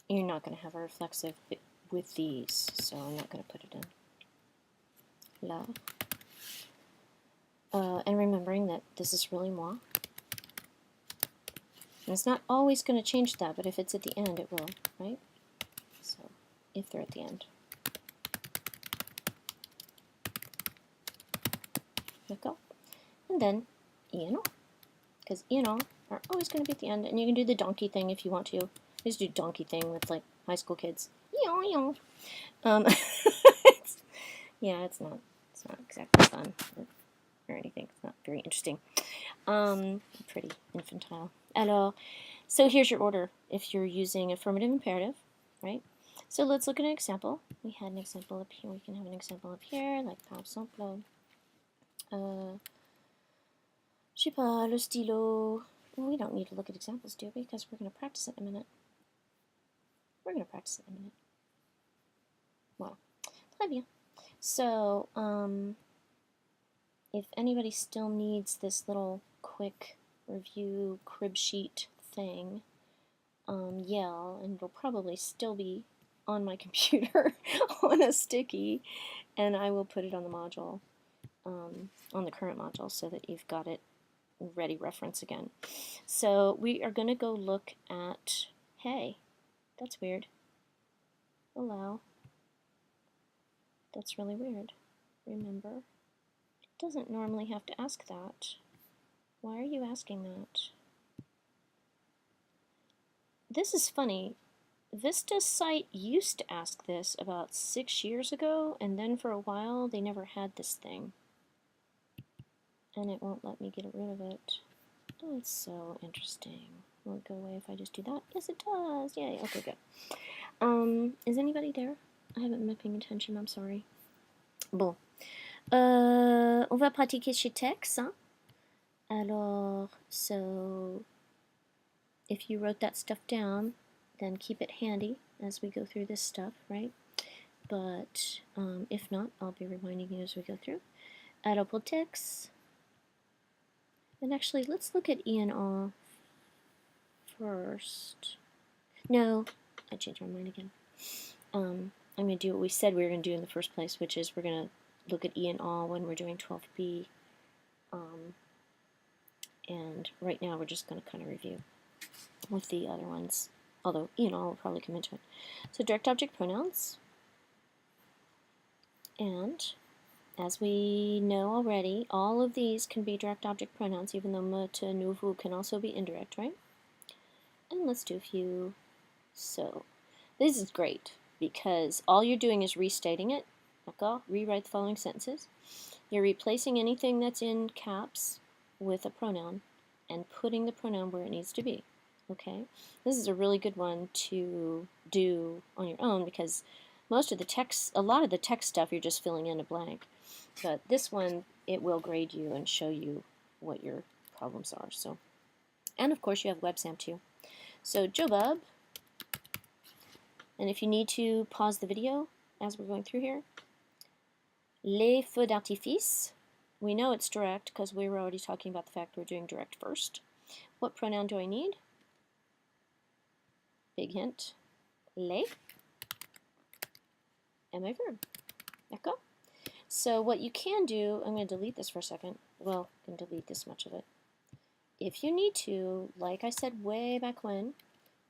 You're not going to have a reflexive with these, so I'm not going to put it in. La. And remembering that this is really moi. And it's not always going to change that, but if it's at the end, it will, right? So, if they're at the end. D'accord? And then, e&o. Because e&o are always going to be at the end, and you can do the donkey thing if you want to. Just do donkey thing with, like, high school kids. Yeah, it's not exactly fun or anything. It's not very interesting. Pretty infantile. Alors, so here's your order if you're using affirmative imperative, right? So let's look at an example. We had an example up here. We can have an example up here, like par exemple, je sais pas, le stylo. We don't need to look at examples, do we? Because we're going to practice it in a minute. We're going to practice it in a minute. Voilà. Très bien. So, if anybody still needs this little quick review crib sheet thing, yell, and it'll probably still be on my computer on a sticky, and I will put it on the module, on the current module, so that you've got it ready reference again. So we are going to go look at, hey, that's weird. Allow. That's really weird. Remember, it doesn't normally have to ask that. Why are you asking that? This is funny. Vista's site used to ask this about 6 years ago, and then for a while they never had this thing. And it won't let me get rid of it. Oh, it's so interesting. Will it go away if I just do that? Yes, it does. Yay. Okay, good. Is anybody there? I haven't been paying attention. I'm sorry. Bon. On va pratiquer chez Tex. Hein? Alors, so if you wrote that stuff down, then keep it handy as we go through this stuff, right? But if not, I'll be reminding you as we go through. Alors pour Tex. And actually, let's look at e&o first. No, I changed my mind again. I'm going to do what we said we were going to do in the first place, which is we're going to look at e&o when we're doing 12B. And right now we're just going to kind of review with the other ones, although e&o will probably come into it. So direct object pronouns. And as we know already, all of these can be direct object pronouns, even though me, te, nous, vous can also be indirect, right? And let's do a few. So this is great because all you're doing is restating it. D'accord? Rewrite the following sentences. You're replacing anything that's in caps with a pronoun and putting the pronoun where it needs to be. Okay? This is a really good one to do on your own because most of the text, a lot of the text stuff, you're just filling in a blank. But this one, it will grade you and show you what your problems are. So, and of course you have WebSam too. So Jobab, and if you need to pause the video as we're going through here, les feux d'artifice, we know it's direct because we were already talking about the fact we're doing direct first. What pronoun do I need? Big hint, les, and my verb. D'accord? So what you can do, I'm going to delete this for a second. Well, I can delete this much of it. If you need to, like I said way back when,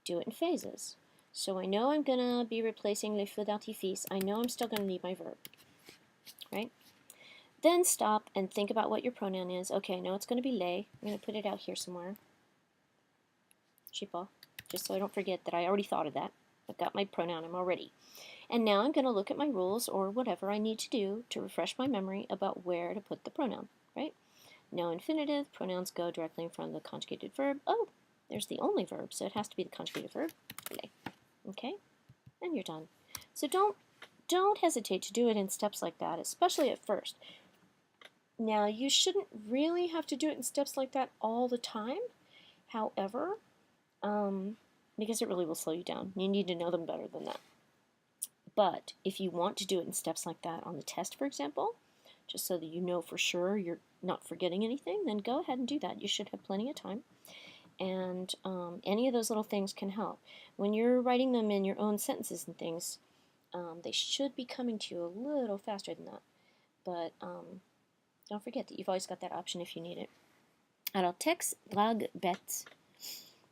do it in phases. So I know I'm going to be replacing le feu d'artifice. I know I'm still going to need my verb, right? Then stop and think about what your pronoun is. Okay, I know it's going to be les. I'm going to put it out here somewhere. Je sais pas, just so I don't forget that I already thought of that. I've got my pronoun, I'm all ready. And now I'm going to look at my rules or whatever I need to do to refresh my memory about where to put the pronoun, right? No infinitive, pronouns go directly in front of the conjugated verb. Oh, there's the only verb, so it has to be the conjugated verb. Okay, and you're done. So don't hesitate to do it in steps like that, especially at first. Now, you shouldn't really have to do it in steps like that all the time. However, because it really will slow you down. You need to know them better than that. But if you want to do it in steps like that on the test, for example, just so that you know for sure you're not forgetting anything, then go ahead and do that. You should have plenty of time. And any of those little things can help. When you're writing them in your own sentences and things, they should be coming to you a little faster than that. But don't forget that you've always got that option if you need it. Alors, Tex drague Bette.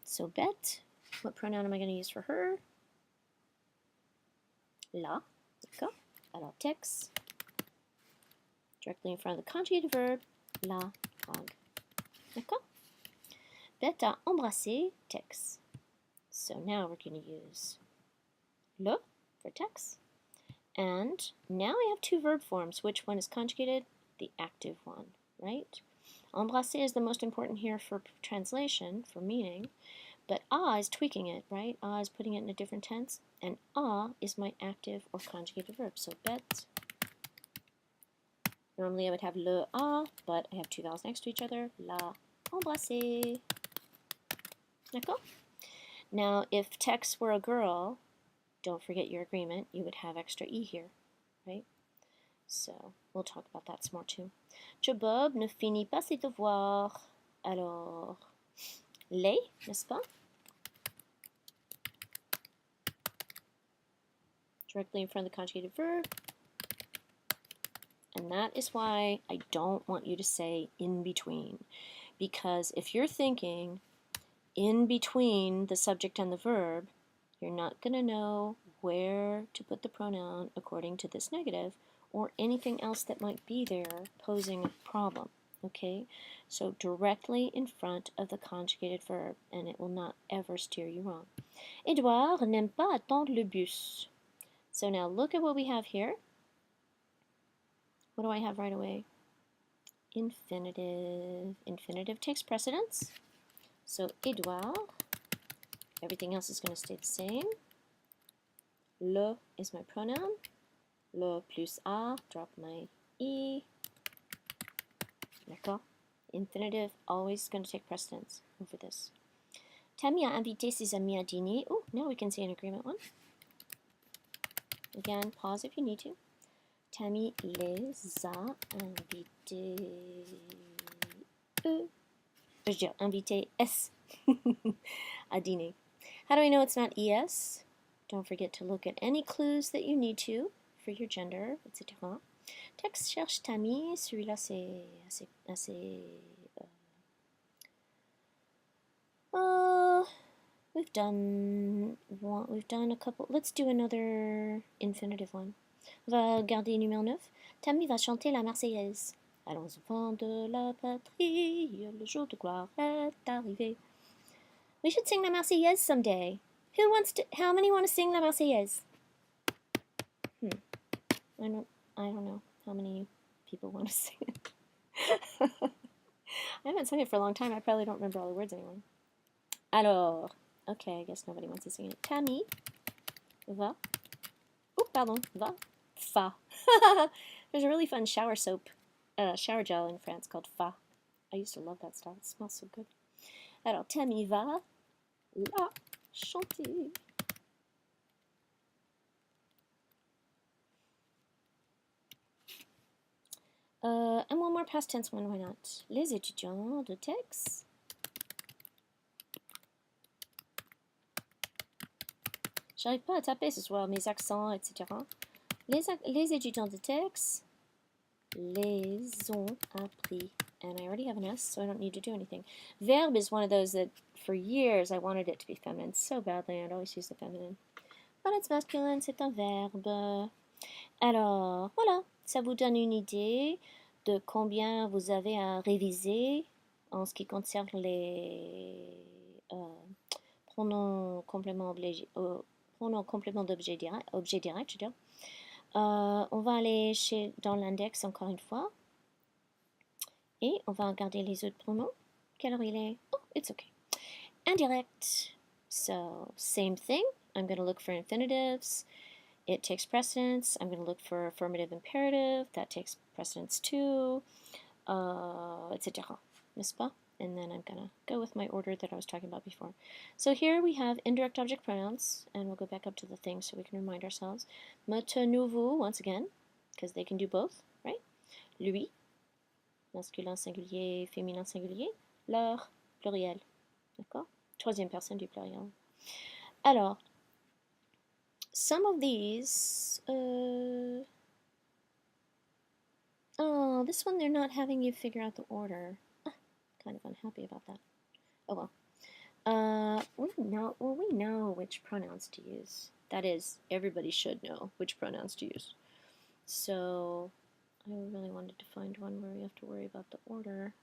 So Bette, what pronoun am I going to use for her? La. D'accord. Alors, Tex, directly in front of the conjugated verb, la drague. D'accord. Bette a embrassé Tex. So now we're going to use le for Tex. And now I have two verb forms. Which one is conjugated? The active one, right? Embrasser is the most important here for translation, for meaning, but a is tweaking it, right? A is putting it in a different tense, and a is my active or conjugated verb. So Bette. Normally I would have le a, but I have two vowels next to each other. La embrasser. D'accord? Now, if Tex were a girl, don't forget your agreement, you would have extra E here, right? So, we'll talk about that some more too. Bob ne finit pas ses devoirs. Alors, les, n'est-ce pas? Directly in front of the conjugated verb. And that is why I don't want you to say in between. Because if you're thinking in between the subject and the verb, you're not going to know where to put the pronoun according to this negative or anything else that might be there posing a problem. Okay? So directly in front of the conjugated verb, and it will not ever steer you wrong. Edouard n'aime pas attendre le bus. So now look at what we have here. What do I have right away? Infinitive. Infinitive takes precedence. So Edouard, everything else is going to stay the same. Le is my pronoun. Le plus a, drop my E. D'accord? Infinitive always going to take precedence over this. Tammy a invité ses amis à dîner. Oh, now we can say an agreement one. Again, pause if you need to. Tammy les a invités. Je veux dire, invité S à dîner. How do I know it's not ES? Don't forget to look at any clues that you need to for your gender, etc. Tex cherche Tammy. Celui-là, c'est assez we've done one. We've done a couple. Let's do another infinitive one. On va garder numéro 9. Tammy va chanter la Marseillaise. Allons enfants de la patrie, le jour de gloire est arrivé. We should sing la Marseillaise someday. Who wants to? How many want to sing la Marseillaise? I don't know how many people want to sing it. I haven't sung it for a long time. I probably don't remember all the words anymore. Alors, okay, I guess nobody wants to sing it. Tammy va. Oh, pardon, va. Fa. There's a really fun shower soap, shower gel in France called Fa. I used to love that stuff. It smells so good. Alors, Tammy va la chanter. And one more past tense one, why not? Les étudiants de Tex. J'arrive pas à taper ce soir, mes accents, etc. Les étudiants de Tex les ont appris and I already have an S, so I don't need to do anything. Verbe is one of those that for years I wanted it to be feminine so badly. I'd always use the feminine. But it's masculine, c'est un verbe. Alors, voilà, ça vous donne une idée de combien vous avez à réviser en ce qui concerne les pronoms compléments d'objet direct, je veux dire. On va aller dans l'index encore une fois. Et on va regarder les autres pronoms. Quelle heure il est? Oh, it's okay. Indirect. So, same thing. I'm going to look for infinitives. It takes precedence. I'm going to look for affirmative imperative. That takes precedence too, etc. N'est-ce pas? And then I'm going to go with my order that I was talking about before. So here we have indirect object pronouns, and we'll go back up to the thing so we can remind ourselves. Mettez-vous, once again, because they can do both, right? Lui, masculin singulier, féminin singulier, leur, pluriel. D'accord? Troisième personne du pluriel. Alors, some of these, oh, this one they're not having you figure out the order. Kind of unhappy about that. Oh well. We know which pronouns to use. That is, everybody should know which pronouns to use. So, I really wanted to find one where we have to worry about the order.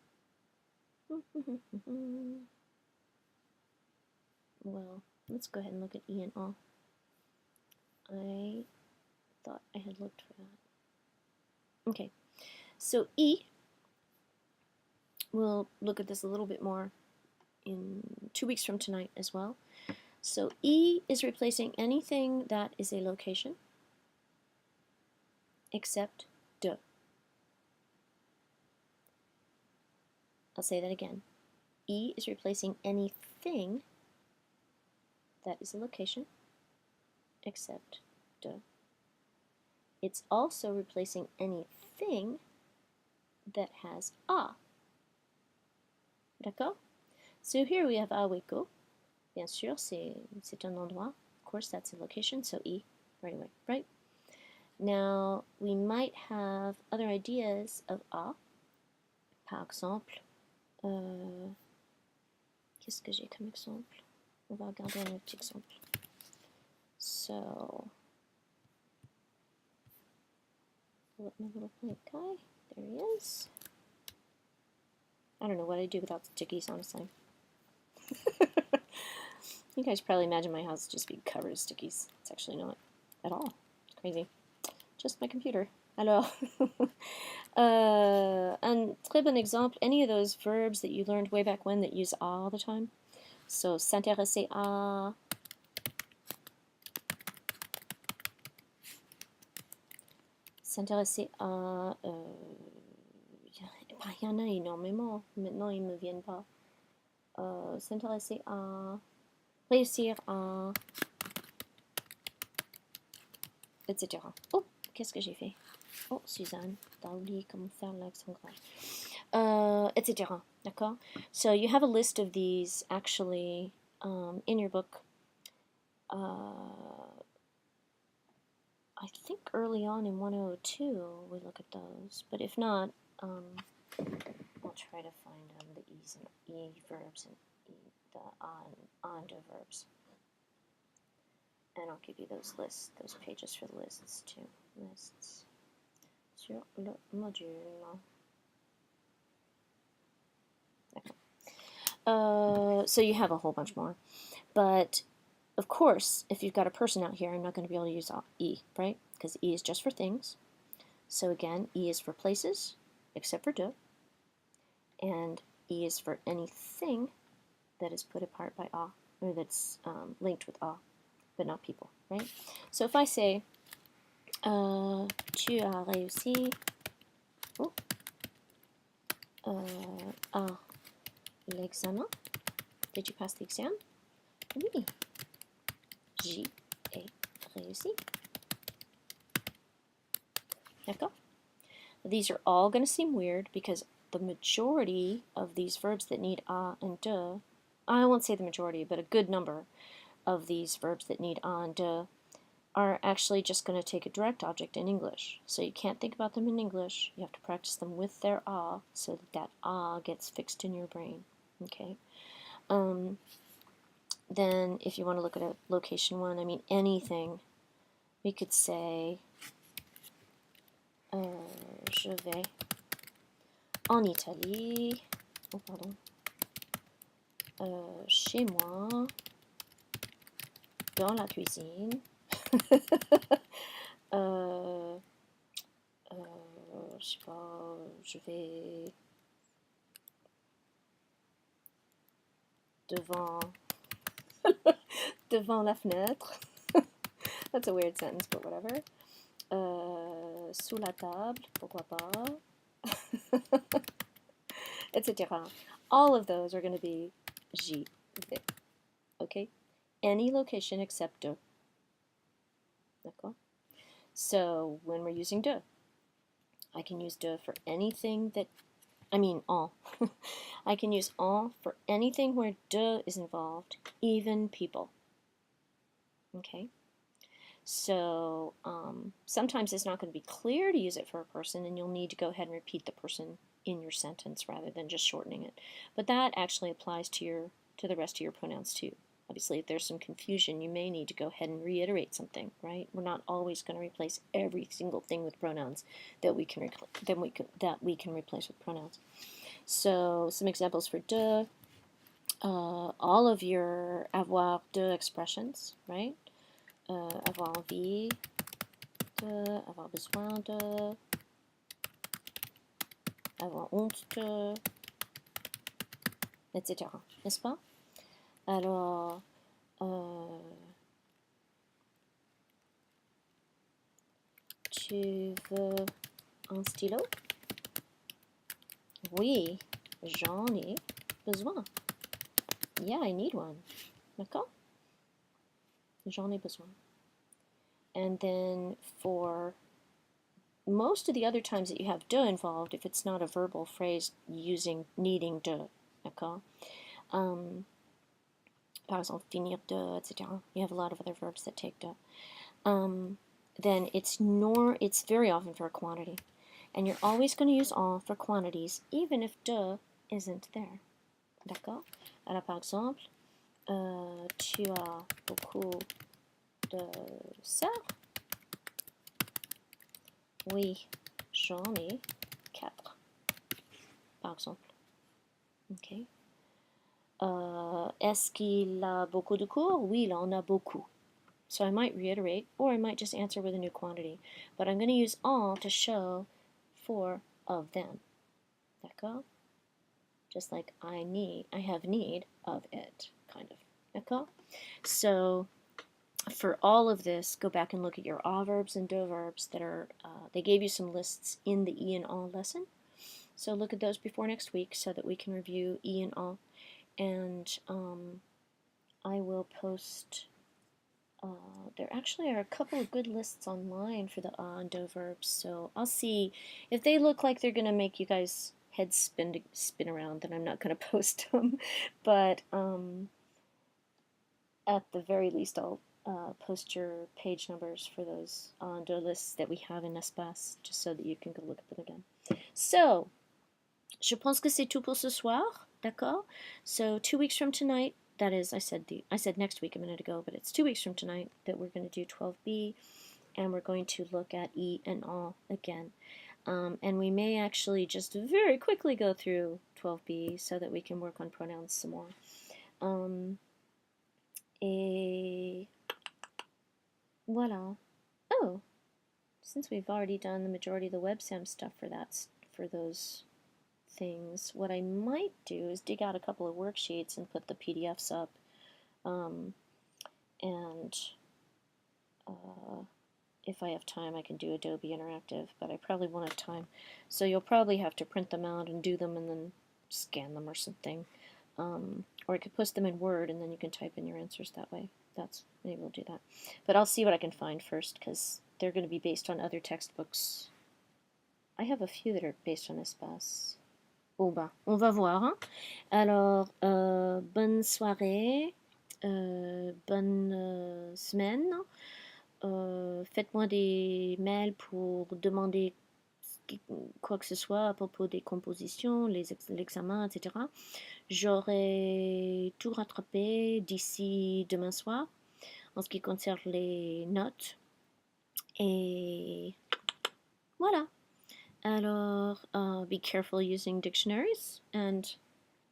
Well, let's go ahead and look at E and A. I thought I had looked for that. Okay, so E, we'll look at this a little bit more in 2 weeks from tonight as well. So E is replacing anything that is a location except de. I'll say that again. E is replacing anything that is a location except de. It's also replacing anything that has a. D'accord? So here we have aweko. Bien sûr, c'est un endroit. Of course, that's a location, so E right away, right? Now, we might have other ideas of a. Par exemple, qu'est-ce que j'ai comme exemple? On va regarder un autre exemple. So, pull up my little blank guy. There he is. I don't know what I'd do without stickies, honestly. You guys probably imagine my house just being covered in stickies. It's actually not at all. It's crazy. Just my computer. Alors, un très bon exemple, any of those verbs that you learned way back when that use all the time. So, s'intéresser à, s'intéresser à, il y en a énormément, maintenant ils ne me viennent pas. S'intéresser à, réussir à, etc. Oh, qu'est-ce que j'ai fait? Oh, Suzanne, t'as oublié comment faire l'accent grave. Etc. D'accord? So you have a list of these actually in your book. I think early on in 102 we look at those, but if not, I'll try to find the E's and E verbs and the on to verbs. And I'll give you those lists, those pages for the lists too. Lists. Sur le module. So you have a whole bunch more. But, of course, if you've got a person out here, I'm not going to be able to use E, right? Because E is just for things. So again, E is for places, except for de. And E is for anything that is put apart by a, or that's linked with a, but not people, right? So if I say, tu as réussi à l'examen. Did you pass the exam? Oui. J'y ai réussi. D'accord? These are all going to seem weird because the majority of these verbs that need a and de, I won't say the majority, but a good number of these verbs that need a and de are actually just going to take a direct object in English. So you can't think about them in English. You have to practice them with their ah so that that ah gets fixed in your brain. Okay. Then if you want to look at a location one, I mean anything, we could say je vais en Italie. Oh, pardon. Chez moi, dans la cuisine. Je sais pas, je vais devant devant la fenêtre. That's a weird sentence, but whatever. Sous la table, pourquoi pas, etc. All of those are going to be j'y vais. Okay? Any location except de. D'accord? So when we're using de, I can use de for anything that, I mean en. I can use en for anything where de is involved, even people. Okay? So sometimes it's not going to be clear to use it for a person, and you'll need to go ahead and repeat the person in your sentence rather than just shortening it. But that actually applies to the rest of your pronouns too. Obviously, if there's some confusion, you may need to go ahead and reiterate something, right? We're not always going to replace every single thing with pronouns that we can replace with pronouns. So some examples for de. All of your avoir de expressions, right? Avoir envie de, avoir besoin de, avoir honte de, etc. N'est-ce pas? Alors, tu veux un stylo? Oui, j'en ai besoin. Yeah, I need one. D'accord? J'en ai besoin. And then for most of the other times that you have de involved, if it's not a verbal phrase using needing de, d'accord? Par exemple, finir de, etc. You have a lot of other verbs that take de. Then it's very often for a quantity. And you're always going to use en for quantities, even if de isn't there. D'accord? Alors, par exemple, tu as beaucoup de sœurs? Oui, j'en ai 4, par exemple. Okay. Est-ce qu'il a beaucoup de cours? Oui, il en a beaucoup. So I might reiterate, or I might just answer with a new quantity. But I'm going to use en to show 4 of them. D'accord? Just like I have need of it, kind of. D'accord? So for all of this, go back and look at your a verbs and do verbs that are, they gave you some lists in the e and en lesson. So look at those before next week so that we can review e and en. And I will post, there actually are a couple of good lists online for the a and do verbs. So I'll see if they look like they're going to make you guys heads spin around, then I'm not going to post them. But at the very least, I'll post your page numbers for those en deux lists that we have in espaces, just so that you can go look at them again. So, je pense que c'est tout pour ce soir, d'accord? So 2 weeks from tonight, that is, I said next week a minute ago, but it's 2 weeks from tonight that we're going to do 12B, and we're going to look at E and en again. And we may actually just very quickly go through 12B so that we can work on pronouns some more. Et voilà. Oh, since we've already done the majority of the WebSam stuff for those things, what I might do is dig out a couple of worksheets and put the PDFs up. If I have time, I can do Adobe Interactive, but I probably won't have time. So you'll probably have to print them out and do them and then scan them or something. Or I could post them in Word and then you can type in your answers that way. Maybe we'll do that. But I'll see what I can find first because they're going to be based on other textbooks. I have a few that are based on espaces. Bon ben, on va voir. Hein? Alors, bonne soirée, bonne semaine. faites-moi des mails pour demander quoi que ce soit à propos des compositions, l'examen, etc. J'aurai tout rattrapé d'ici demain soir en ce qui concerne les notes. Et voilà. Alors, be careful using dictionaries and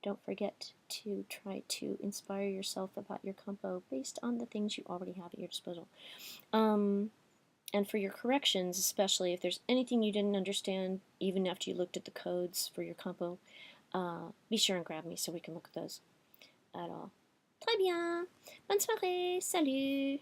don't forget to try to inspire yourself about your compo based on the things you already have at your disposal. And for your corrections, especially if there's anything you didn't understand, even after you looked at the codes for your compo, be sure and grab me so we can look at those. Alors, très bien. Bonne soirée. Salut.